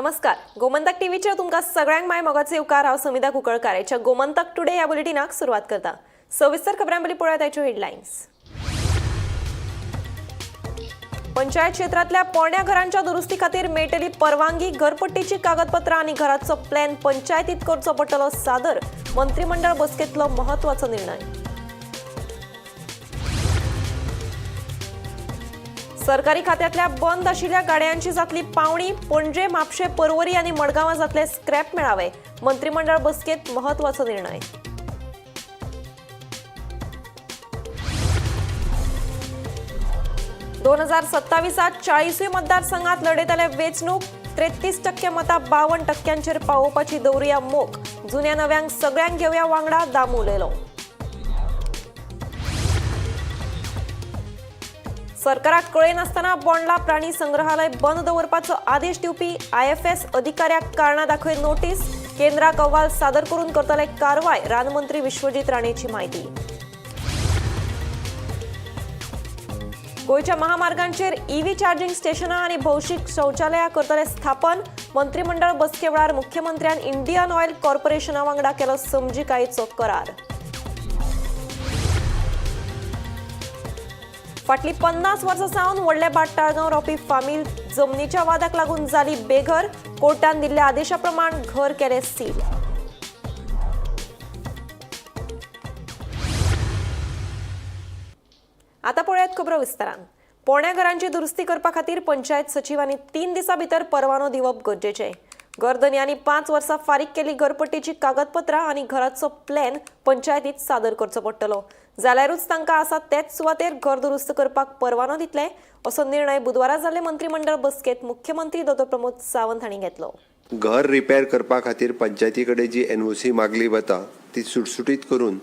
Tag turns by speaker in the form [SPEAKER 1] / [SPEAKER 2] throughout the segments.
[SPEAKER 1] नमस्कार. गोमंतक टीव्हीच्या तुमका सगळ्यांक माय मोगाचे उपकार. हांव समिता कुंकळकारेच्या गोमंतक टुडे या बुलेटिनाक सुरुवात करता. सविस्तर खबरांपली पळोवया ताच्यो हेडलायन्स. पंचायत क्षेत्रातल्या पोरण्या घरांच्या दुरुस्ती खातीर मेळटली परवानगी. घरपट्टीची कागदपत्रां आणि घराचो प्लॅन पंचायतीत करचो पडटलो सादर. मंत्रिमंडळ बसकेतलो महत्वाचो निर्णय. सरकारी खात्यातल्या बंद आशिल्ल्या गाड्यांची जातली पावणी. पणजे, म्हापशे, पर्वरी आणि मडगांवां जातले स्क्रॅप मेळावे. मंत्रिमंडळ बसकेत महत्वाचो निर्णय. दोन 2027 40 मतदारसंघात लढयतले वेंचणूक. 33% मतां 52%चेर पावोवपाची दवरुया मोख. जुन्या नव्यांक सगळ्यांक घेवया वांगडा, दामू उलयलो. सरकाराक कळय नासतना बोंडला प्राणी संग्रहालय बंद दवरपाचो आदेश दिवपी IFS अधिकाऱ्याक कारणां दाखय नोटीस. केंद्राक अहवाल सादर करून करतले कारवाय. रानमंत्री विश्वजीत राणेची माहिती. गोयच्या महामार्गांचेर EV चार्जिंग स्टेशनां आणि भौशीक शौचालयां करतले स्थापन. मंत्रिमंडळ बसके वेळार मुख्यमंत्र्यान इंडियन ऑयल कॉर्पोरेशना वांगडा केलो समजिकायेचो करार. फाटली 50 वर्सां सावन व्हडले भाट्टाळगांव रावपी फामील जमनीच्या वादाक लागून जाली बेघर. कोर्टान दिल्ल्या आदेशा प्रमाण घर केले सील. आता पळयात खबरो विस्तारान. पोरण्या घरांची दुरुस्ती करपा खातीर पंचायत सचिवांनी 3 दिसां भितर परवानो दिवप गरजेचें. गरदन्यांनी 5 वर्सां फारीक केली घरपट्टीची कागदपत्रां आणि घराचो प्लॅन पंचायतीत सादर करचो पडटलो. जाल्यारूच तांकां आसा तेच सुवातेर घर दुरुस्त करपाक परवानो दितले, असो निर्णय बुधवारा जाल्ले मंत्रिमंडळ बसकेत मुख्यमंत्री डॉ. प्रमोद सावंत हांणी घेतलो.
[SPEAKER 2] घर रिपेर करपा खातीर पंचायती कडेन जी NOC मागली वता ती सुटसुटीत करून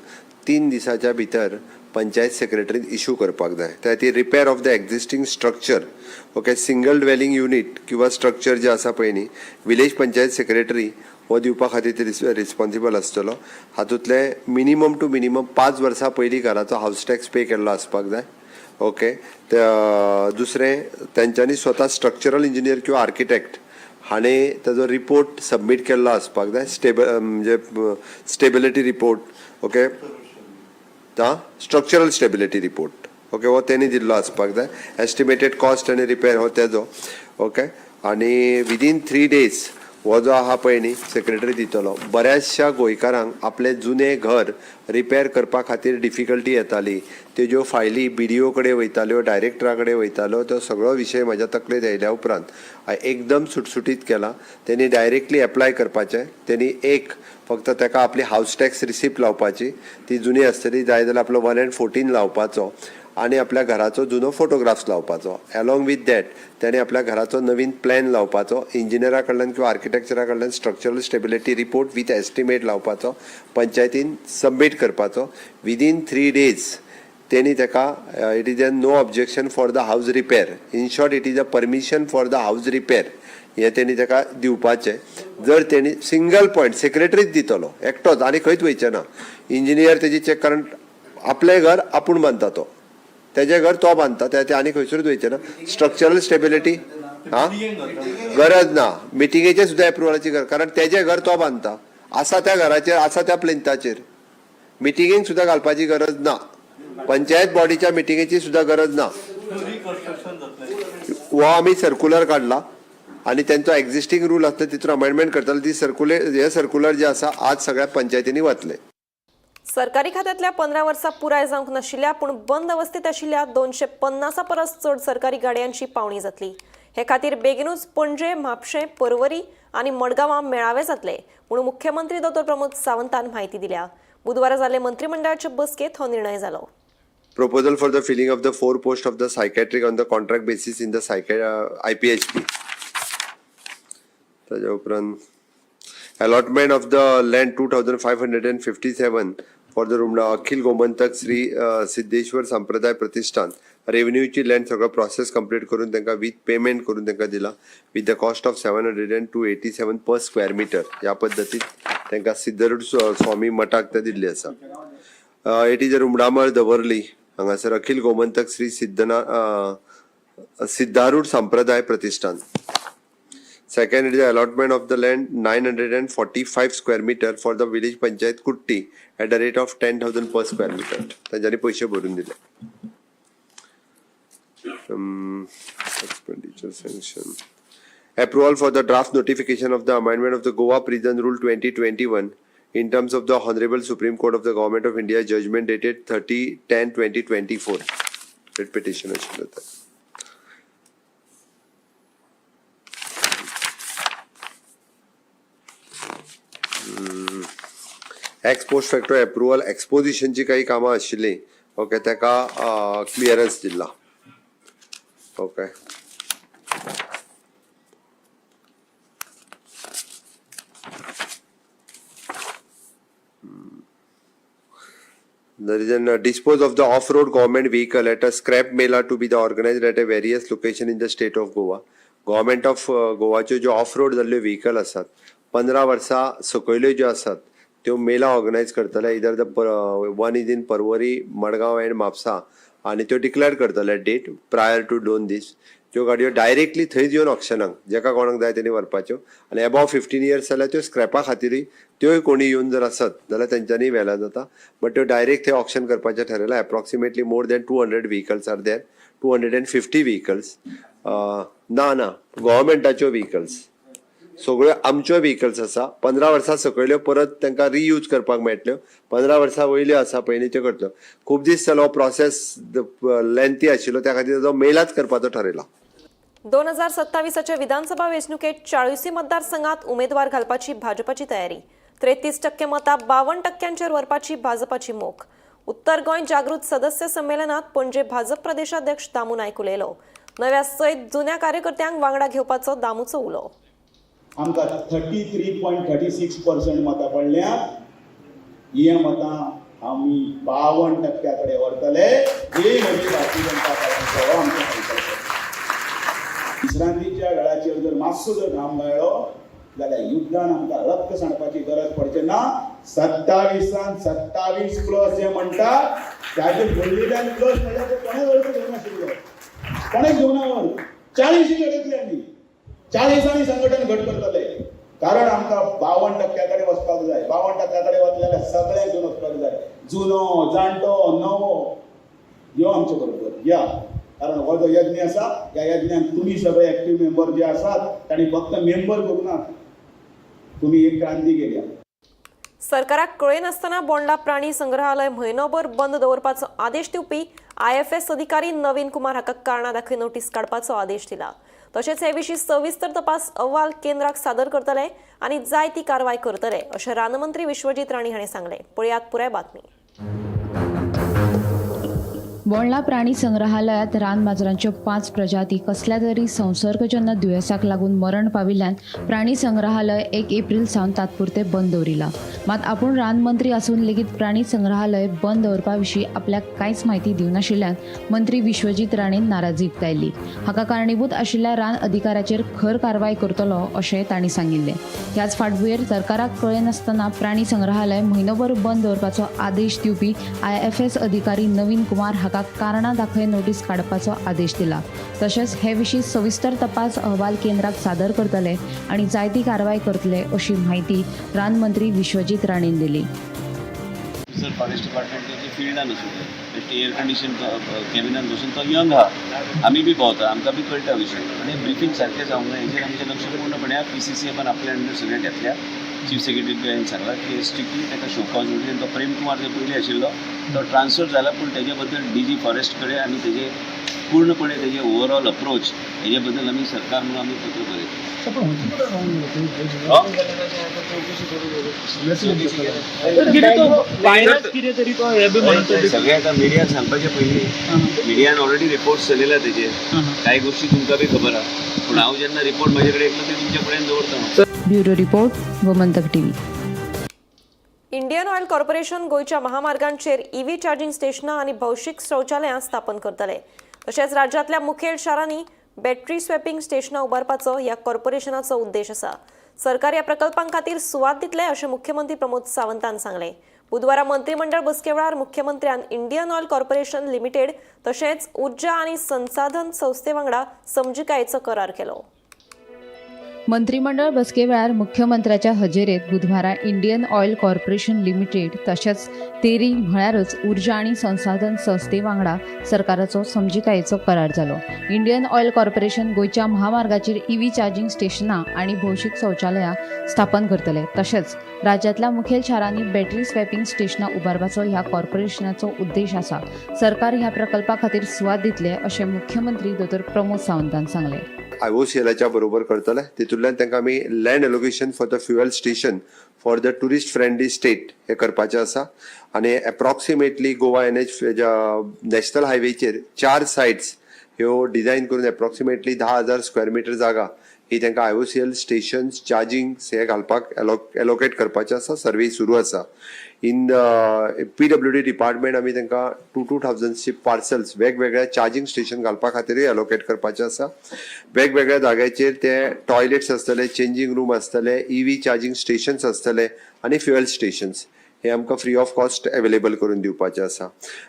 [SPEAKER 2] 3 दिसाच्या भितर पंचायत सेक्रेटरीन इश्यू करपाक जाय. त्या खातीर repair of the existing structure, okay, single dwelling unit किंवा स्ट्रक्चर जे आसा पळय न्ही, विलेज पंचायत सेक्रेटरी हो दिवपा खातीर रिस्पॉन्सिबल आसतलो. हातूंतले मिनिमम टू मिनिमम 5 वर्सां पयलीं घराचो हावस टॅक्स पे केल्लो आसपाक जाय. ओके, दुसरें तेंच्यांनी स्वता स्ट्रक्चरल इंजिनियर किंवा आर्किटेक्ट हाणें ताजो रिपोर्ट सबमीट केल्लो आसपाक जाय. म्हणजे stability report, okay, structural stability report, okay, हो तेणी दिल्लो आसपाक जाय. एस्टिमेटेड कॉस्ट आनी रिपेर हो तेजो, ओके, आनी विदीन 3 days हो जो आहा पळय न्ही सेक्रेटरी दितलो. बऱ्याचशा गोंयकारांक आपले जुने घर रिपेर करपा खातीर डिफिकल्टी येताली. तेज्यो फायली BDO कडेन वयताल्यो, डायरेक्टरा कडेन वयताल्यो. तो सगळो विशय म्हाज्या तकलेंत येयल्या उपरांत हांवें एकदम सुटसुटीत केला. तेणी डायरेक्टली एप्लाय करपाचें. तेणी फक्त ताका आपली हावस टॅक्स रिसिप्ट लावपाची, ती जुनी आसतली, जाय जाल्यार आपलो 114 लावपाचो आणि आपल्या घराचो जुनो फोटोग्राफ्स लावपाचो. अलॉंग विथ दॅट त्याने आपल्या घराचो नवीन प्लॅन लावपाचो. इंजिनियरा कडल्यान किंवा आर्किटेक्चरा कडल्यान structural stability report with estimate लावपाचो, पंचायतीन सबमीट करपाचो. विदीन 3 days तेणी ताका it is no objection for the house repair. In short, it is a permission for the house repair हे तेणी ताका दिवपाचें. जर तेणी सिंगल पॉयंट सेक्रेटरीच दितलो एकटोच आनी खंयच वयचें ना. इंजिनियर तेजी चॅक, कारण आपलें घर आपूण बांदता, तो तेजें घर तो बांदता, ते आनी खंयसरूच वयचें ना. स्ट्रक्चरल स्टेबिलिटी गरज ना. मिटिंगेचेर सुद्दां एप्रुवलाची गरज, कारण तेजें घर तो बांदता, आसा त्या घराचेर, आसा त्या प्लेंथाचेर. मिटिंगेक सुद्दां घालपाची गरज ना. पंचायत बॉडीच्या मिटिंगेची सुद्दां गरज ना. हो आमी सर्क्युलर काडला आणि त्यांचा एक्झिस्टिंग रूल असता तितून अमेंडमेंट करताले. ती सर्क्युलर जे आसा आज सगळ्या पंचायतींनी वतले.
[SPEAKER 1] सरकारी खात्यातल्या 15 वर्सां पुराय जावंक नाशिल्ल्या पूण बंद अवस्थेत आशिल्ल्या 250 परस चड सरकारी गाड्यांची पावणी जातली. हे खातीर बेगीनूच पणजे, म्हापशे, पर्वरी आणि मडगांवां मेळावे जातले म्हणून मुख्यमंत्री डॉ. प्रमोद सावंतान माहिती दिल्या. बुधवारा जाल्ले मंत्रिमंडळाच्या बसकेत हो निर्णय जालो.
[SPEAKER 2] Proposal for the filling of the 4 posts of the psychiatric on the contract basis in the IPHP. ताज्या उपरांत allotment of the land 2557 for the Rumda Akhil Gomantak Shri Siddheshwar Sampraday Pratishthan. रेव्हेन्यूची लँड सगळं प्रोसेस कंप्लीट करून तांकां विथ पेमेंट करून तांकां दिला with the cost of 787 per square metre. ह्या पद्दतीन तांकां सिद्धरूड स्वामी मठाक ते दिल्ली आसा. इट इज अ रुमडामळ दवर्ली हांगासर अखिल गोमंतक श्री सिद्धारूढ संप्रदाय प्रतिष्ठान. Second is the allotment of the land 945 square meter for the village panchayat Kutti at the rate of 10,000 per square meter. त्यांच्यानी पैसे भरून दिले. Expenditure sanction. Approval for the draft notification of the amendment of the Goa Prison Rule 2021 in terms of the Honorable Supreme Court of the Government of India judgment dated 30/10/2024. Writ petition अशी होता. X post facto approval एक्सपोजिशनची काही कामां आशिल्ली okay ताका clearance दिला okay. There is an dispose of the off-road government vehicle at a scrap mela to be the organized at a various location in the state of Goa. Government of गोवाच्यो ज्यो off-road जाल्ल्यो vehicle आसात 15 वर्सां सकयल्यो ज्यो आसात त्यो मेला organise करतले इधर the one is in Porvorim Madgaon end Mapusa आनी त्यो डिक्लेअर करतले डेट प्रायर टू 2 दीस. त्यो गाडयो डायरेक्टली थंयच येवन ऑक्शनाक जेका कोणाक जाय तेणी व्हरपाच्यो आनी अबाव 15 इयर्स जाल्यार त्यो स्क्रॅपा खातीरूय त्योय कोणी येवन जर आसत जाल्यार तेंच्यांनी व्हेला जाता बट त्यो डायरेक्ट थंय ऑक्शन करपाचें थारायला. Approximately more than 200 vehicles are there 250 vehicles ना गव्हर्मेंटाच्यो व्हेकल्स सगळ्यो आमच्यो व्हेकल्स आसा 15 वर्सां सकयल्यो परत तांकां रियूज करपाक मेळटल्यो 15 वर्सां वयल्यो आसा पयलीं त्यो करतल्यो. खूब दीस जालो प्रोसेस लेंथी आशिल्लो त्या खातीर ताजो मेलाच करपाचो थारायला.
[SPEAKER 1] 2027च्या विधानसभा वेंचणुकेत 40 मतदारसंघात उमेदवार घालपाची भाजपाची तयारी. 33% मतां 52%चेर व्हरपाची भाजपाची मोख. उत्तर गोंय जागृत सदस्य संमेलनात पणजे भाजप प्रदेशाध्यक्ष दामू नायक उलयलो. नव्या सयत जुन्या कार्यकर्त्यांक वांगडा घेवपाचो दामूचो उलो.
[SPEAKER 3] आमकां 33.36% मतां पडल्यात. ही मतां आमी 52% कडेन व्हरतले. ही म्हजी भारतीय जनता पार्टीचो आमचो संकल्प. विश्रांतीच्या वेळाचेर जर मातसो जर घाम गळ्ळो जाल्यार युद्धान आमकां रक्त सांडपाची गरज पडचे ना. 27 प्लस जे म्हणटात त्याचे व्हडलेल्यान प्लस म्हणजे कोणेच अर्थ घेवं नाशिल्लो. कोणेच घेवं ना. 40 घेतले आमी 40 संघटन घट करतले कारण आमकां 52% कडेन वचपाक जाय. 52% कडेन वतले जाल्यार सगळ्यांक घेवन वचपाक जाय. जुनो जाणटो नवो यो आमचे बरोबर या कारण हो जो यज्ञ आसा ह्या यज्ञान तुम्ही सगळे एक्टिव्ह मेंबर जे आसात तांणी फक्त मेंबर करूना तुम्ही एक क्रांती केल्या.
[SPEAKER 1] सरकाराक कळय नासतना बोंडला प्राणी संग्रहालय म्हयनोभर बंद दवरपाचो आदेश दिवपी IFS अधिकारी नवीन कुमार हाका कारणां दाखय नोटीस काडपाचो आदेश दिला. तशेंच हे विशीं सविस्तर तपास अहवाल केंद्राक सादर करतले आनी जाय ती कारवाय करतले अशें रानमंत्री विश्वजीत राणे हाणें सांगलें. पळयात पुराय बातमी.
[SPEAKER 4] बोंडला प्राणी संग्रहालयात रानमाजरांच्यो 5 प्रजाती कसल्या तरी संसर्गजन्य दुयेंसाक लागून मरण पाविल्ल्यान प्राणी संग्रहालय 1 एप्रिल सावन तात्पुरते बंद दवरिला. मात आपूण रानमंत्री आसून लेगीत प्राणी संग्रहालय बंद दवरपा विशीं आपल्याक कांयच म्हायती दिवनाशिल्ल्यान मंत्री विश्वजीत राणेन नाराजी उक्तायली. हाका कारणीभूत आशिल्ल्या रान अधिकाऱ्याचेर खर कारवाय करतलो अशें तांणी सांगिल्लें. ह्याच फाटभुंयेर सरकाराक कळय नासतना प्राणी संग्रहालय म्हयनोभर बंद दवरपाचो आदेश दिवपी IFS अधिकारी नवीन कुमार हाका कारणां दाखय नोटीस काडपाचो आदेश दिला. तशेंच हे विशीं सविस्तर तपास अहवाल केंद्राक सादर करतले आनी जाय ती कारवाय करतले अशी माहिती रानमंत्री विश्वजीत राणेन दिली.
[SPEAKER 5] सर फॉरेस्ट डिपार्टमेंटाची फिल्डान आसूं एअर कंडिशन कॅबिनान बसून तो यंग आहा आमी बी भोंवता आमकां बी कळटा विशय आनी ब्रिफींग सारकें जावंक ना हेजेर आमचें लक्ष पूर्णपणे PCC पण आपल्या अंडर सगळें घेतल्या. चीफ सेक्रेटरी हांवें सांगलां की स्ट्रिक्टली ताका शो कॉज नोटीस तो प्रेम कुमार जो पयलीं आशिल्लो तो ट्रान्सफर जाला पूण तेजे बद्दल DG फॉरेस्ट कडेन आनी तेजे पूर्णपणे तेजे ओवरऑल अप्रोच हेजे बद्दल आमी सरकार म्हणून आमी पत्र बरयता. सगळे आता मिडियान सांगपाचे पयलीं मिडियान ऑलरेडी रिपोर्ट्स जालेला तेजे कांय गोष्टी तुमकां बी खबर आहा पूण हांव जेन्ना रिपोर्ट म्हाजे कडेन येतलो ते तुमचे कडेन दवरता.
[SPEAKER 4] Bureau report Gomantak TV.
[SPEAKER 1] Indian Oil Corporation गोयच्या महामार्गांचेर EV चार्जिंग स्टेशनां आनी भौशीक शौचालयां स्थापन करतले. तशेंच राज्यांतल्या मुखेल शारांनी बॅटरी स्वॅपिंग स्टेशनां उबारपाचो ह्या कॉर्पोरेशनाचो उद्देश आसा. सरकार ह्या प्रकल्पां खातीर सुवात दितले अशें मुख्यमंत्री प्रमोद सावंतान सांगलें. बुधवारा मंत्रिमंडळ बसके वेळार मुख्यमंत्र्यान इंडियन ऑयल कॉर्पोरेशन लिमिटेड तशेंच उर्जा आनी संसाधन संस्थे वांगडा समजिकायेचो करार केलो.
[SPEAKER 4] मंत्रिमंडळ बसके वेळार मुख्यमंत्र्याच्या हजेरेत बुधवारा इंडियन ऑयल कॉर्पोरेशन लिमिटेड तशेंच तेरी म्हळ्यारच उर्जा आनी संसाधन संस्थे वांगडा सरकाराचो समजिकायेचो करार जालो. इंडियन ऑयल कॉर्पोरेशन गोंयच्या महामार्गाचेर ईव्ही चार्जिंग स्टेशनां आनी भौशीक शौचालयां स्थापन करतले. तशेंच राज्यांतल्या मुखेल शारांनी बॅटरी स्वॅपिंग स्टेशनां उबारपाचो ह्या कॉर्पोरेशनाचो उद्देश आसा. सरकार ह्या प्रकल्पा खातीर सुवात दितले अशें मुख्यमंत्री दोतोर प्रमोद सावंतान सांगलें.
[SPEAKER 2] IOCLच्या बरोबर करतले. तितूंतल्यान तांकां आमी land allocation for the fuel station for the tourist friendly state हे करपाचें आसा. आनी एप्रॉक्सिमेटली गोवा NH नॅशनल हायवेचेर 4 सायट्स ह्यो डिझायन करून एप्रॉक्सिमेटली 10,000 स्क्वेअर मिटर जागा ही तांकां IOCL स्टेशन्स चार्जिंग हे घालपाक एलोकेट करपाचें आसा. सर्वे सुरू आसा. इन PWD डिपार्टमेंट आमी तांकां 2,000 पार्सल्स वेगवेगळ्या चार्जिंग स्टेशन घालपा खातीरूय एलोकेट करपाचें आसा. वेगवेगळ्या जाग्याचेर ते टॉयलेट्स आसतले, चेंजिंग रूम आसतले, EV चार्जिंग स्टेशन्स आसतले आनी फ्युएल स्टेशन्स हे आमकां फ्री ऑफ कॉस्ट अवेलेबल करून दिवपाचें आसा.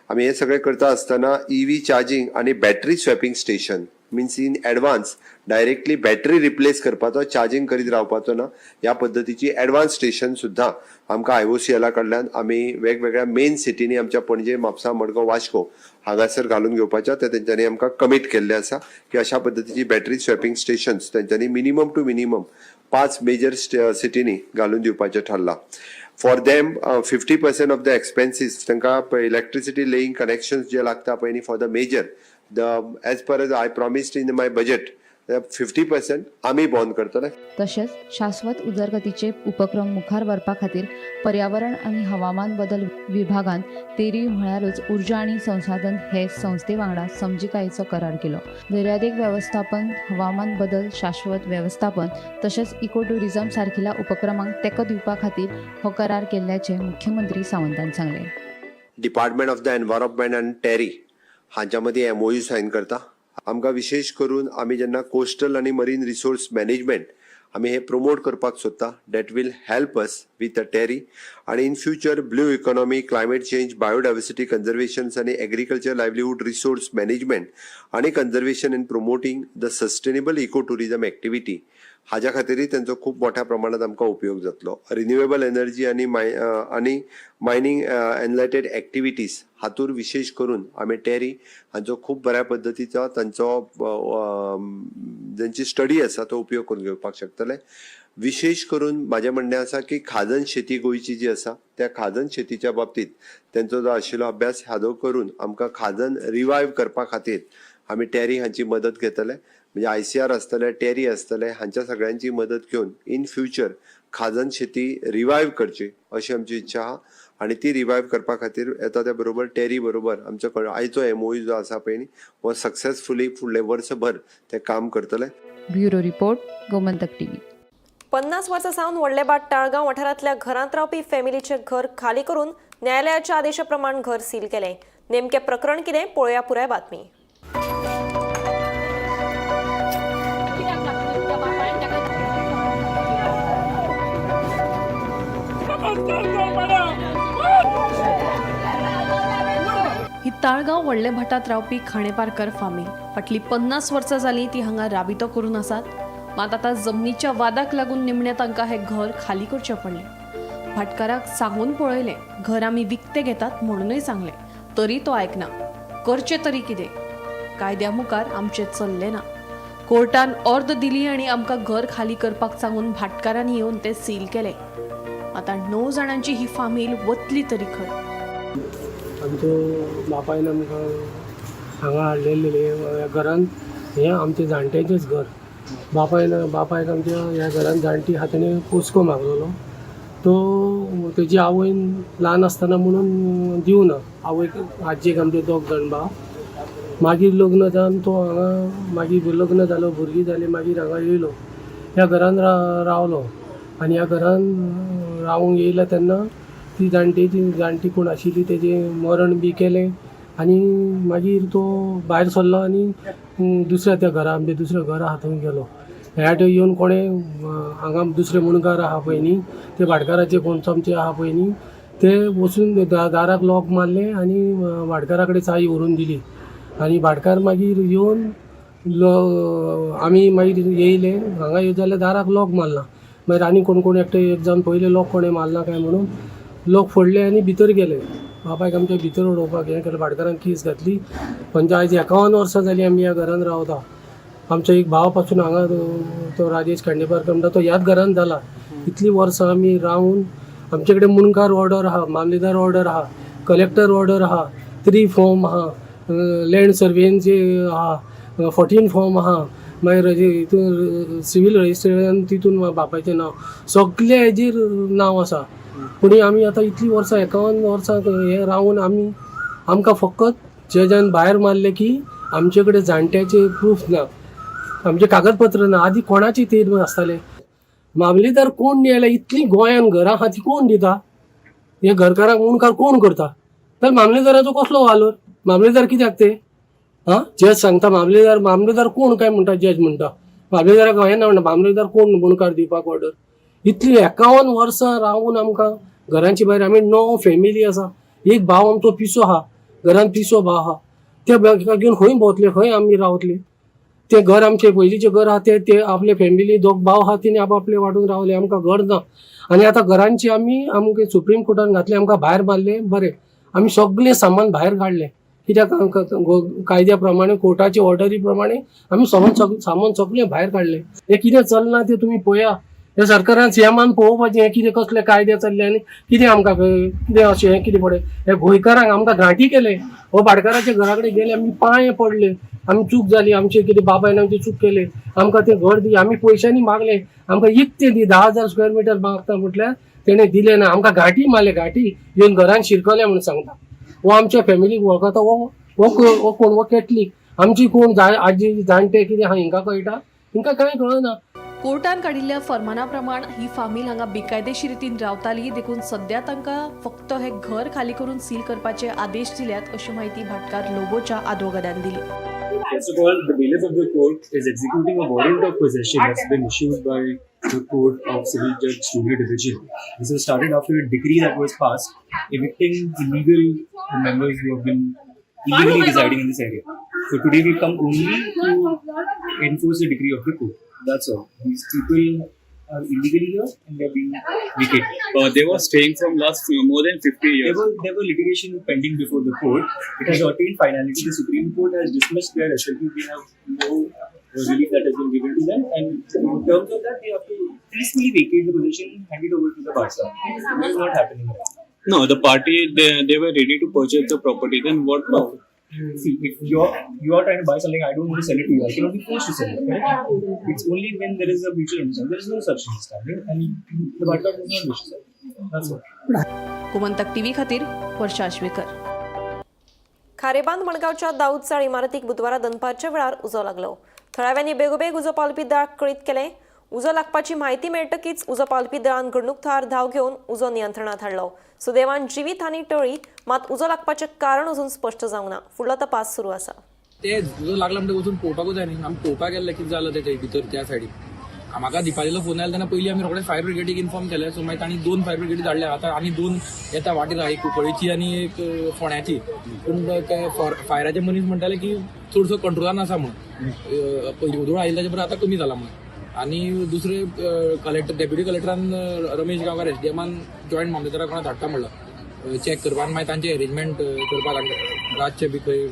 [SPEAKER 2] आमी हे सगळें करता आसतना EV चार्जिंग आनी battery swapping station means in advance directly battery replace करपाचो, चार्जिंग करीत रावपाचो ना, ह्या पद्दतीची एडवान्स स्टेशन सुद्दां आमकां IOCL कडल्यान आमी वेगवेगळ्या मेन सिटीनी आमच्या पणजे, म्हापसा, मडगांव, वास्को हांगासर घालून घेवपाच्या ते तेंच्यांनी आमकां कमीट केल्ले आसा की अशा पद्दतीची बॅटरी स्वॅपिंग स्टेशन्स तेंच्यांनी मिनिमम टू मिनिमम 5 मेजर सिटीनी घालून दिवपाचें थारलां. For them 50% of the expenses तांकां इलेक्ट्रिसिटी लेईंग कनेक्शन्स जे लागता पळय न्ही for the major as per as I promised in my budget 50% आमी बॉन करतले.
[SPEAKER 4] तशेंच शाश्वत उदरगतीचे उपक्रम मुखार व्हरपा खातीर पर्यावरण आनी हवामान बदल विभागान तेरी म्हळ्यारच उर्जा आनी संसाधन हे संस्थे वांगडा समजिकायेचो करार केलो. दर्यादेग वेवस्थापन, हवामान बदल, शाश्वत वेवस्थापन तशेंच इको टुरिझम सारकिल्या उपक्रमांक तेंको दिवपा खातीर हो करार केल्ल्याचें मुख्यमंत्री सावंतान सांगलें.
[SPEAKER 2] डिपार्टमेंट ऑफ द एनवायरमेंट आनी टेरी हांच्या मदीं MOU सायन करता. आमकां विशेष करून आमी जेन्ना कोस्टल आनी मरीन रिसोर्स मॅनेजमेंट आमी हे प्रमोट करपाक सोदता that will help us with the TERI आनी in future blue economy, climate change, biodiversity conservations आनी एग्रीकल्चर लायव्हलीहूड रिसोर्स मॅनेजमेंट आनी conservation in promoting the sustainable eco tourism activity हाज्या खातीरय तांचो खूब मोठ्या प्रमाणात आमकां उपयोग जातलो. रिन्युएबल एनर्जी आनी मायनिंग एनलायटेड एक्टिविटीज हातूर विशेष करून आमी टेरी हांचो खूब बऱ्या पद्दतीचो तांचो जेंची स्टडी आसा तो उपयोग करून घेवपाक शकतले. विशेष करून म्हाजें म्हणणें आसा की खाजन शेती गोंयची जी आसा त्या खाजन शेतीच्या बाबतींत तेंचो जो आशिल्लो अभ्यास हादो करून आमकां खाजन रिवायव करपा खातीर आमी टेरी हांची मदत घेतले. म्हणजे ICR आसतले, टेरी आसतले हांच्या सगळ्यांची मदत घेवन इन फ्युचर खाजन शेती रिवायव करची अशी आमची इच्छा आहा. आनी ती रिवायव करपा खातीर येता त्या बरोबर टेरी बरोबर आमचो आयचो MOU जो आसा पळय न्ही हो सक्सेसफुली फुडले वर्सभर ते काम करतले.
[SPEAKER 4] Bureau report, Gomantak TV.
[SPEAKER 1] 50 वर्सां सावन व्हडलेबाट ताळगांव वाठारांतल्या घरांत रावपी फॅमिलीचें घर खाली करून न्यायालयाच्या आदेशा घर सील केलें. नेमकें प्रकरण कितें पळोवया पुराय बातमी.
[SPEAKER 6] ही ताळगांव व्हडले भाटात रावपी खाणेपारकर फामील फाटली 50 वर्सां जालीं ती हांगा राबितो करून आसात. मात आतां जमनीच्या वादाक लागून निमणें तांकां हें घर खाली करचें पडलें. भाटकाराक सांगून पळयलें घर आमी विकतें घेतात म्हणूनय सांगलें तरी तो आयकना. करचें तरी कितें? कायद्या मुखार आमचें चल्लें ना. कोर्टान अर्द दिली आनी आमकां घर खाली करपाक सांगून भाटकारांनी येवन तें सील केलें. आतां 9 जाणांची ही फामील वतली तरी खंय?
[SPEAKER 7] आमच्या बापायन आमकां हांगा हाडलेलें ह्या घरान हें आमचें जाणट्यांचेंच घर. बापायक आमच्या ह्या घरान जाणटी हातांनी पोसको मागलेलो. तो तेजी आवयन ल्हान आसतना म्हणून दिवना. आवयक आजयेक आमचे 2 जाण भाव. मागीर लग्न जावन तो हांगा मागीर लग्न जालो, भुरगीं जालीं, मागीर हांगा येयलो. ह्या घरान रावलो आनी ह्या घरान रावूंक येयला तेन्ना ती जाणटी कोण आशिल्ली तेजें मरण बी केलें आनी मागीर तो भायर सरलो आनी दुसऱ्या त्या घरा आमच्या दुसऱ्या घरा हातूंत गेलो. ह्या वाटेन येवन कोणें हांगा दुसरे मुणकार आहा पळय न्ही ते भाटकाराचे कोण चमचे आहा पळय न्ही ते वचून दाराक लॉक मारलें आनी भाटकारा कडेन चावी व्हरून दिली. आनी भाटकार मागीर येवन आमी मागीर येयले हांगा येत जाल्यार दाराक लॉक मारला. मागीर आनी कोण कोण एकटे एक जावन पयले लॉक कोणें मारला काय म्हणून लॉक फोडले आनी भितर गेले. बापायक आमच्या भितर उडोवपाक हें केलें, भाटकारान केस घातली. म्हणजे आयज 51 वर्सां जालीं आमी ह्या घरान रावता. आमचो एक भाव पासून हांगा तो राजेश खांडेपारकर म्हणटा तो ह्याच घरान जाला. इतलीं वर्सां आमी रावून आमचे कडेन मुनकार ऑर्डर आहा, मामलेदार ऑर्डर आहा, कलेक्टर ऑर्डर आहा, 3 फॉर्म आहा, लँड सर्वेचे आहा, 14 फॉर्म आहा, मागीर हितून सिवील रजिस्ट्रेशन तितून बापायचें नांव सगळे हेजेर नांव आसा. पूण आमी आतां इतलीं वर्सां 51 वर्सां हे रावून आमकां फकत जजान भायर मारले की आमचे कडेन जाणट्याचे प्रूफ ना, आमचे कागदपत्र ना. आदी कोणाची ते आसताले. मामलेदार कोण न्यायला इतलीं गोंयान घरां आहा ती कोण दिता? हे घरकारांक मुणकार कोण करता? तर मामलेदाराचो कसलो वालोर? मामलेदार कित्याक ते? जज सांगता मामलेदार कोण काय म्हणटा? जज म्हणटा मामलेदाराक हांवें ना म्हणटा मामलेदार कोण मुणकार दिवपाक ऑर्डर? इतली 51 वर्सां रावून आमकां घरांची भायर आमी 9 फॅमिली आसा. एक भाव आमचो पिसो आहा, घरान पिसो भाव आहा. त्या घेवन खंय भोंवतले, खंय आमी रावतले? ते घर आमचे पयलींचे घर आहा ते आपले फॅमिली दोग भाव आहा तिने आपले वाटून रावले. आमकां घर ना. आनी आतां घरांची आमकां सुप्रीम कोर्टान घातले, आमकां भायर मारले. बरें, आमी सगळें सामान भायर काडलें. कित्याक कायद्या प्रमाणे कोर्टाची ऑर्डरी प्रमाणे आमी सामान सगळें भायर काडलें. हें कितें चलना तें तुमी पळया. हे सरकारान सीएमान पळोवपाचें हें कितें कसले कायदे चल्ले आनी कितें आमकां कितें अशें हें कितें पळय. हे गोंयकारांक आमकां घांटी केले. हो भाटकाराच्या घरा कडेन गेले, आमी पांय पडले. आमी चूक जाली, आमचे कितें बाबायन आमची चूक केले, आमकां तें घर दी. आमी पयशांनी मागले, आमकां इकतें दी, 10,000 स्क्वेअर मिटर मागता म्हटल्यार तेणें दिलें ना. आमकां घांटी मारले, घांटी येवन घरान शिरकले म्हणून सांगता. हो आमच्या फॅमिलीक वळखता. हो कोण? हो कॅथलीक. आमची कोण आजी जाणटे कितें आहा हिंका कळटा? हिंका कांय कळना.
[SPEAKER 6] कोर्टान काडिल्ल्या फर्मानाप्रमाण ही फामील हांगा बेकायदेशीर रितीन रावताली. देखून सध्या तांकां फक्त हे घर खाली करून सील करपाचे आदेश दिल्यात अशी माहिती भाटकार लोबोच्या आदवोगादान दिली.
[SPEAKER 8] First of all, the bailiff of the court is executing a warrant of possession that's been issued by the Court of Civil Judge Studio Division. This was started after a decree that was passed evicting illegal members who have been illegally residing in this area. So today we come only to enforce the decree of the court. That's all. These people are illegally here and they're being vacated.
[SPEAKER 9] They were staying from last more than 50 years.
[SPEAKER 8] There were litigation pending before the court. It has attained finality. The Supreme Court has dismissed their SLP. We have no relief that has been given to them, and in terms of that, they have to peacefully vacate the position and hand it over to the Barca. This is not happening right now.
[SPEAKER 9] No, the party they were ready to purchase the property. Then what?
[SPEAKER 8] See, if you are trying to buy something, I don't want to sell it to you. I cannot be forced to sell it. Correct? It's only when there is a mutual understanding. There is no such understanding, and the Barca does not wish to sell. That's all.
[SPEAKER 6] Gomantak TV खातीर वर्षा आश्वेकर.
[SPEAKER 1] खारेबांद मडगावच्या दाऊद चाळ इमारतीक बुधवारा दनपारच्या वेळार उजो लागलो. थळाव्यांनी बेगोबेग उजो पावलपी दळाक कळीत केलें. उजो लागपाची म्हायती मेळटकीच उजो पावलपी दळान घडणूक थळार धांव घेवन उजो नियंत्रणात हाडलो. सुदैवान जिवीत हानी टळ्ळी, मात उजो लागपाचें कारण अजून स्पश्ट जावंक ना. फुडलो तपास सुरू आसा.
[SPEAKER 10] ते उजो लागला म्हणटा वचून पळोवपाकूच जाय न्ही. आमी पळोवपाक गेल्ले कितें जालें तें भितर त्या सायडीक. म्हाका दिपालीलो फोन आयलो तेन्ना पयलीं आमी रोखडेच फायर ब्रिगेडीक इन्फॉर्म केलें. सो मागीर तांणी 2 फायर ब्रिगेडी धाडल्या. आतां आनी 2 येता वाटेर आहा, एक कुंकळेची आनी एक फोण्याची. पूण ते फायराचे मनीस म्हणटाले की चडसो कंट्रोलान आसा म्हणून. पयलीं उदोळ आयिल्ले ताचे परस आतां कमी जाला म्हणून. आनी दुसरे कलेक्टर डेप्युटी कलेक्टरान रमेश गांवकार एसडीएमान जॉयंट मामलेदारा कोणा धाडटा म्हणला चॅक करपाक. आनी मागीर तांचे अरेंजमेंट करपाक रातचे बी खंय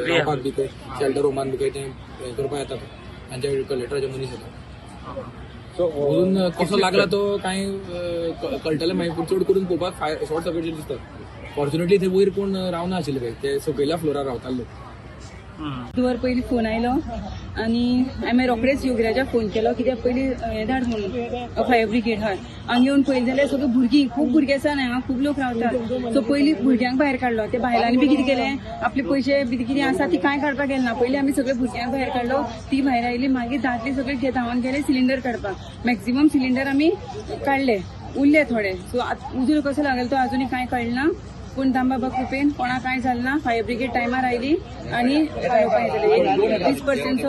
[SPEAKER 10] रावपाक बी खंय शेल्टर होमान बी खंय तें करपाक येता तांचे कलेक्टराचे मनीस येता. सो अजून कसो लागला तो कांय कळटलें मागीर. पूण चड करून पळोवपाक शॉर्ट सर्किट दिसता. फॉर्च्युनेटली थंय वयर कोण रावना आशिल्ले पळय, ते सकयल्या फ्लोरार रावताले.
[SPEAKER 11] वर पयलीं फोन आयलो आनी हांवें रोखडेच योगराजा फोन केलो कित्याक पयलीं हें धाड म्हणून फायर ब्रिगेड हय. हांगा येवन पळयलें जाल्यार सगळीं भुरगीं खूब भुरगे आसा न्हय, हांगा खूब लोक रावतात. सो पयलीं भुरग्यांक भायर काडलो. ते बायलांनी बी कितें केलें, आपले पयशे बी कितें आसा ती कांय काडपाक गेले ना. पयलीं आमी सगळे भुरग्यांक भायर काडलो. ती भायर आयली. मागीर दादले सगळे धांवन गेले सिलिंडर काडपाक. मॅक्झिमम सिलिंडर आमी काडले, उरले थोडे. सो उजो कसो लागलो तो अजुनूय कांय कळना. पूण दामबाबा कृपेन कोणा कांय जालें ना. फायर ब्रिगेड टायमार आयली आनी लोकांय जालें. 20%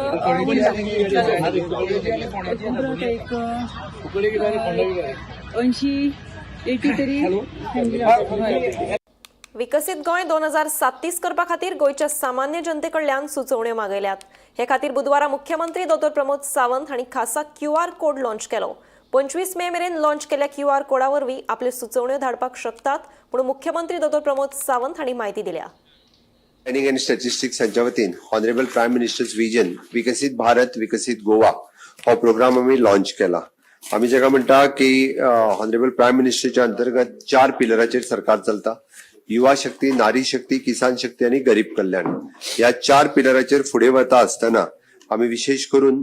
[SPEAKER 11] एक 80-80 तरी.
[SPEAKER 1] विकसित गोंय 2037 करपा खातीर गोंयच्या सामान्य जनते कडल्यान सुचोवण्यो मागयल्यात. हे खातीर बुधवारा मुख्यमंत्री डॉ. प्रमोद सावंत हांणी खासा QR कोड लॉन्च केलो. 25 मे मेरेन लॉन्च केल्ल्या QR कोडा वरवीं आपल्यो सुचोवण्यो धाडपाक शकतात म्हूण मुख्यमंत्री डॉ. प्रमोद सावंत हांणी म्हायती दिल्या.
[SPEAKER 2] प्लॅनिंग अँड स्टॅटिस्टिक्स हांच्या वतीन ऑनरेबल प्रायम मिनिस्टर्स विजन विकसित भारत विकसित गोवा हो प्रोग्राम आमी लॉन्च केला. आमी जेका म्हणटा की ऑनरेबल प्रायम मिनिस्टरच्या अंतर्गत 4 पिलराचेर सरकार चलता. युवा शक्ती, नारी शक्ती, किसान शक्ती आणि गरीब कल्याण या 4 पिलराचेर फुडें वता आसतना आमी विशेष करून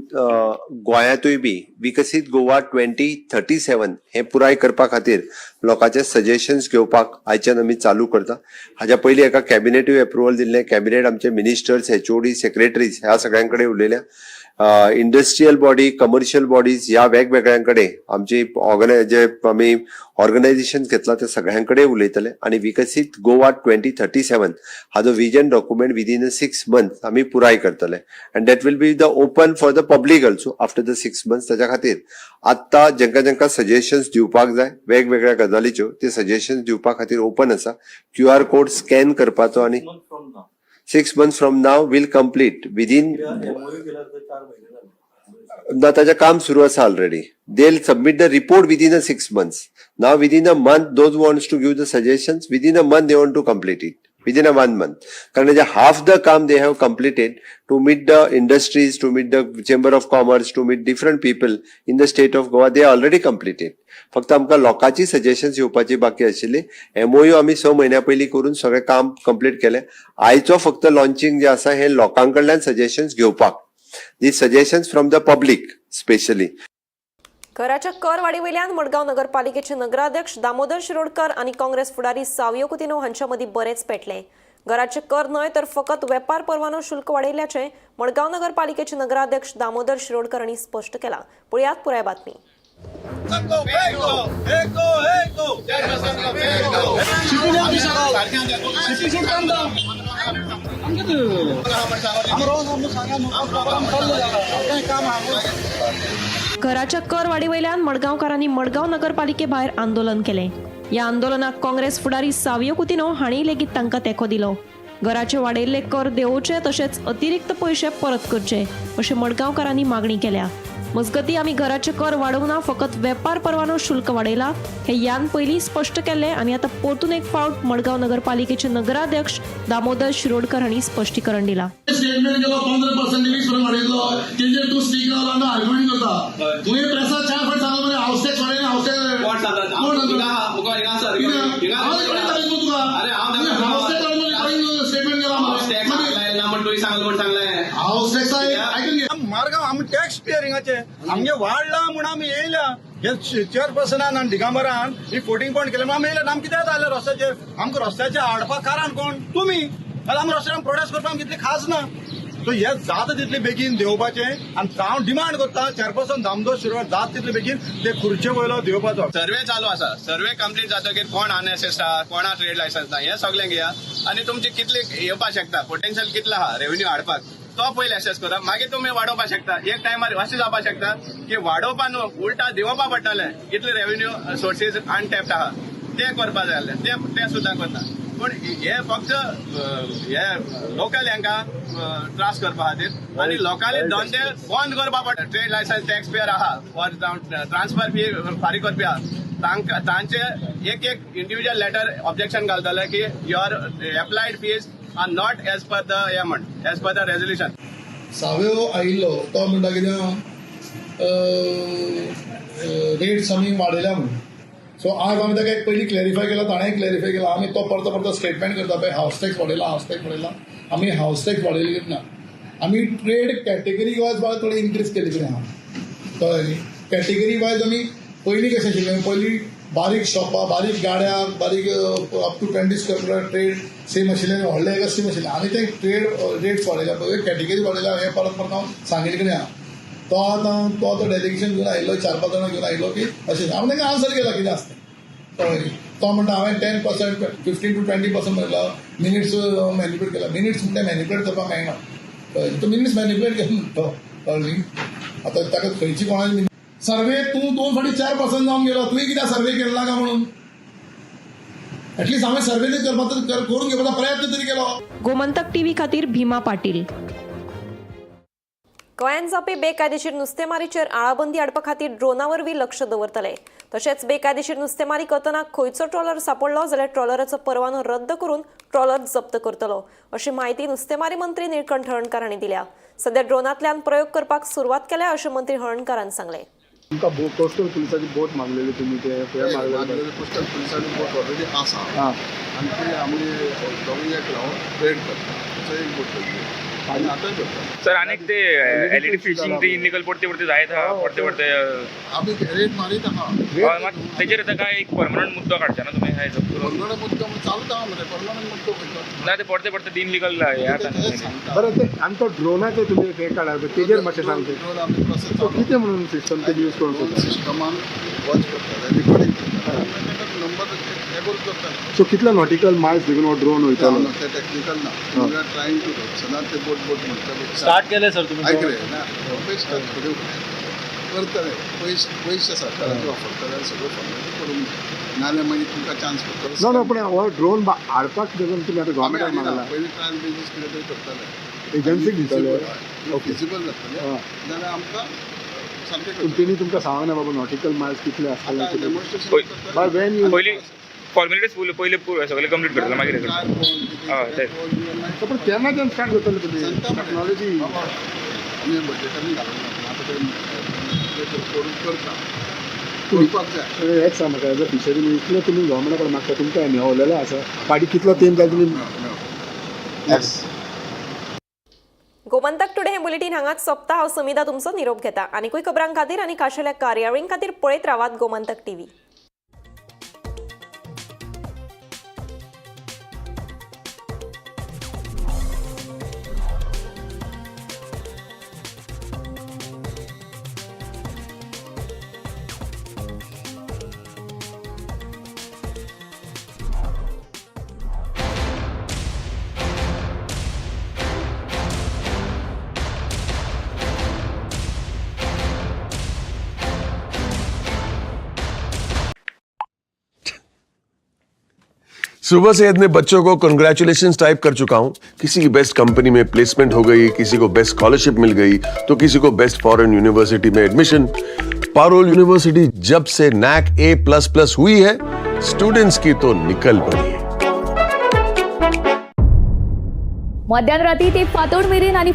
[SPEAKER 2] गोंयांतूय बी विकसित गोवा 2037 हे पुराय करपा खातीर लोकांचे सजेशन्स घेवपाक आयच्यान आमी चालू करता. हाच्या पयलीं एका कॅबिनेटूय अप्रुवल दिल्लें. कॅबिनेट आमचे मिनिस्टर्स, HOD, सेक्रेटरीज ह्या सगळ्यांकडे उलयल्या. इंडस्ट्रियल बॉडी, कमर्शियल बॉडीज ह्या वेगवेगळ्यांकडे आमची जे आमी ऑर्गनायझेशन घेतला ते सगळ्यांकडे उलयतले आणि विकसित गोवा 2037 हाजो विजन डॉक्युमेंट विदिन 6 मंथ्स आमी पुराय करतले. And that will be the open for the public also after the 6 months. ताच्या खातीर आत्ता जेंका सजेशन्स दिवपाक जाय वेगवेगळ्या गजालीच्यो ते सजेशन्स दिवपा खातीर ओपन आसा. QR कोड स्कॅन करपाचो आणि 6 months from now will complete within ताजें काम सुरू आसा already. They'll submit the report within 6 months. Now within a month, those who wants to give the suggestions, within a month they want to complete it. Within a 1 month. कारण half the काम they have completed to meet the industries, to meet the Chamber of Commerce, to meet different people in the state of Goa. They already completed. फक्त आमकां लोकांची suggestions येवपाची बाकी आशिल्ली. MOU आमी 6 म्हयन्या पयलीं करून सगळें काम कंप्लीट केलें. आयचो फक्त लॉन्चिंग जे आसा हे लोकांकडल्यान सजेशन्स घेवपाक. These suggestions from the public specially.
[SPEAKER 1] घराच्या करवाडी वयल्यान मडगांव नगरपालिकेचे नगराध्यक्ष दामोदर शिरोडकर आणि काँग्रेस फुडारी सावियो कुतिनो हांच्या मदीं बरेच पेटले. घराचे कर न्हय तर फकत वेपार परवानो शुल्क वाडयल्याचे मडगांव नगरपालिकेचे नगराध्यक्ष दामोदर शिरोडकर हांणी स्पश्ट केला. पळयात पुराय बातमी. घराच्या कर वाडी वयल्यान मडगांवकारांनी मडगांव नगरपालिके भायर आंदोलन केले. या आंदोलनाक काँग्रेस फुडारी सावियो कुतिनो हांणी लेगीत तांकां तेंको दिलो. घराचे वाडयल्ले कर देंवोवचे तशेंच अतिरिक्त पयशे परत करचे अशें मडगांवकारांनी मागणी केल्या. मजगती आमी घराचे कर वाडोवंक ना, फकत वेपार परवानो शुल्क वाडयला हे यान पयलीं स्पश्ट केले आनी आतां परतून एक फावट मडगांव नगरपालिकेचे नगराध्यक्ष दामोदर शिरोडकर हांणी स्पश्टीकरण दिलां.
[SPEAKER 3] स्टेटमेंट केलो 15% 20% वाडयलो तेजेर तूं स्टीक लावला आर्ग्युमेंट करता. तुवें प्रेसार 4 फावट सांगलो मरे हाऊस टॅक्स वाडयना हाऊस टॅक्स
[SPEAKER 12] मार्गांव आमी टॅक्स पेयरिंगाचे आमगे वाडला म्हूण आमी येयल्या. हे चेअरपर्सनान आनी दिगांबरान ही फोटिंग पॉयंट केले म्हूण आमी येयले. आमी कित्याक जाले रस्त्याचेर? आमकां रस्त्याचेर हाडपाक कारण कोण? तुमी. जाल्यार आमी रस्त्यार प्रोटेस्ट करपाक कितली खास ना. सो हे जाता तितले बेगीन देवपाचे आनी हांव डिमांड करता चेअरपर्सन दामोदर शिरोड जाता तितले बेगीन ते खुर्चे वयलो देवपाचो.
[SPEAKER 5] सर्वे चालू आसा. सर्वे कंप्लीट जातकीर कोण अनएसेस्ड आहा, कोणा ट्रेड लायसन्स ना हे सगळें घेया आनी तुमची कितली येवपाक शकता, पोटेन्शियल कितलो आहा रेव्हेन्यू हाडपाक तो पयले असेस करा. मागीर तुम्ही वाडोवपाक शकता. एक टायमार अशें जावपाक शकता की वाडोवपा न्हू उलटा दिवपा पडटले. कितले रेव्हेन्यू सोर्सीस अनटॅप्ड आहा ते करपा जाय आसले. ते सुद्दां करता. पूण हे फक्त हे लोकल हांकां त्रास करपा खातीर आनी लोकांनी धंदे बंद करपा पडटा. ट्रेड लायसन्स टॅक्स पेयर आहा फॉर ट्रान्सफर फी फारीक करपी आहा तांचे एक इंडिव्हिज्युअल लेटर ऑब्जेक्शन घालतले की your applied fees are not as per the as per the resolution.
[SPEAKER 3] Savio आयिल्लो तो म्हणटा कितें रेट्स आमी वाडयल्या म्हणून. सो आज आमी ताका एक पयलीं क्लॅरिफाय केला, ताणें क्लॅरिफाय केला. आमी तो परतो स्टेटमेंट करता पळय हाऊस टॅक्स वाडयला हाऊस टॅक्स वाडयला. आमी हाऊस टॅक्स वाडयली ना. आमी ट्रेड कॅटेगरी वायज बाय थोडी इन्क्रीज केली कितें आहा कळ्ळें न्ही. कॅटेगरी वायज आमी पयलीं कशें आशिल्लें पयलीं बारीक शॉपां बारीक गाड्यांक बारीक अप टू 20 स्क्वेअर फुटार ट्रेड सेम आशिल्लें आनी व्हडले एका सेम आशिल्लें. आमी ते ट्रेड रेट्स वाडयल्या पळय कॅटेगरी वाडयल्या हे परत हांव सांगिल्लें कितें आहा. तो डेलिगेशन घेवन आयिल्लो 4-5 जाणां घेवन आयिल्लो की अशें हांवें ताका आन्सर केला कितें आसता कळ्ळें न्ही. तो म्हणटा हांवें 10% 15 to 20% म्हणला. मिनिट्स मॅनिप्युलेट केला. मिनिट्स म्हणटा मॅनिप्युलेट करपाक मेळना कळ्ळें न्ही. तो मिनिट्स मॅनिप्युलेट केला म्हणटा कळ्ळें न्ही. आतां ताका खंयची कोणाची सर्वे तूं 2 फावटी 4% जावन गेलो. तुवें कित्याक सर्वे केला काय म्हणून ऍटलिस्ट हांवें सर्वे करून घेवपाचो प्रयत्न तरी केलो.
[SPEAKER 1] गोमंतक टीव्ही खातीर भीमा पाटील. गोंयांत जावपी बेकायदेशीर नुस्तेमारीचेर आळाबंदी हाडपा खातीर ड्रोना वरवीं लक्ष दवरतले. तशेंच बेकायदेशीर नुस्तेमारी करतना खंयचो ट्रॉलर सांपडलो जाल्यार ट्रॉलराचो परवानो रद्द करून ट्रॉलर जप्त करतलो, अशी माहिती नुस्तेमारी मंत्री निळकंठ हळर्णकार हांणी दिल्या. सध्या ड्रोनांतल्यान प्रयोग करपाक सुरवात केल्या अशें मंत्री हळर्णकारान सांगलें.
[SPEAKER 3] तुमकां कोस्टल पुलिसाची बोट मागलेली तुमी ते मागलेली
[SPEAKER 12] कोस्टल पुलिसाची बोट ऑलरेडी आसा आनी ती आमी दोगांय लावन ट्रेड करता एक बोट आणि आता
[SPEAKER 10] सर अनेक ते एलईडी फिशिंग ते इनलिगल पडते पडते जायत हा पडते पडते
[SPEAKER 12] आमी रेट मारीत आहा.
[SPEAKER 10] त्याचेर आता काय एक परमनंट मुद्दो काढचा ना तुम्ही हाय
[SPEAKER 12] परमनंट मुद्दो चालूच आहा मरे परमनंट मुद्दो खंयचो
[SPEAKER 10] ना ते पडते पडते इनलिगल हे आता
[SPEAKER 3] बरं ते आनी तो ड्रोनाचे तुमी ते काढा तेजेर मातशें सांगते
[SPEAKER 12] ड्रोन आमी प्रोसेस
[SPEAKER 3] तो कितें म्हणून सिस्टम ते यूज करून
[SPEAKER 12] सिस्टमान वॉच करता रिकॉर्डिंग करता नंबर एबल करता.
[SPEAKER 3] सो कितलो नॉटिकल मायल्स घेऊन हो ड्रोन वयतालो
[SPEAKER 12] ते टेक्निकल ना वी आर ट्रायंग टू सदांच ते बोट म्हणटा
[SPEAKER 9] स्टार्ट केले सर तुम्ही
[SPEAKER 12] ऐक रे ना पयशे करतले पयशे सरकाराचे वापरतले सगळं फॉर्मेट करून नाल्यार मागीर तुमकां चान्स करतलो.
[SPEAKER 3] ना पूण हो ड्रोन हाडपाक तुमी आतां गोवमेंटाक मागला
[SPEAKER 12] पयलीं ट्रायल बेजीस कितें तरी करतले
[SPEAKER 3] एजन्सीक दितले
[SPEAKER 12] फिजिबल जातले जाल्यार आमकां सारकें
[SPEAKER 3] पूण तेणी तुमकां सांगना बाबा नॉटिकल मायल्स कितले आसतले
[SPEAKER 12] डेमॉन्स्ट्रेशन करतले.
[SPEAKER 3] बट वेन यू
[SPEAKER 10] पहिली फॉर्मॅलिटीज पहिले सगळे कंप्लीट करतले मागीर
[SPEAKER 3] पूण केन्नाच्यान स्टार्ट करतले तुमी टेक्नॉलॉजी
[SPEAKER 12] आमी बजेटांनी घालूंक आतां ते करून करता करपाक जाय.
[SPEAKER 3] एक सांग म्हाका एज अ फिशरी इतले तुमी गोवमेंटा कडेन मागता तुमकां मेळलेलो आसा पाडी कितलो तेम जालो तुमी
[SPEAKER 12] येस.
[SPEAKER 1] गोमंतक टुडे हे बुलेटिन हांगाच सोंपता. हांव समिधा तुमचो निरोप घेता. आनीकूय खबरां खातीर आनी खाशेल्या कार्यावळीं खातीर पळयत रावात गोमंतक टीव्ही.
[SPEAKER 13] सुबह से इतने बच्चों को कंग्रेचुलेशंस टाइप कर चुका हूं. किसी की बेस्ट कंपनी में प्लेसमेंट हो गई, किसी को बेस्ट स्कॉलरशिप मिल गई, तो किसी को बेस्ट फॉरेन यूनिवर्सिटी में एडमिशन. पारोल यूनिवर्सिटी जब से NAC A++ हुई है, स्टूडेंट्स की तो निकल पड़ी है.
[SPEAKER 14] मध्यरात्री ते फातोड मेरेन आणि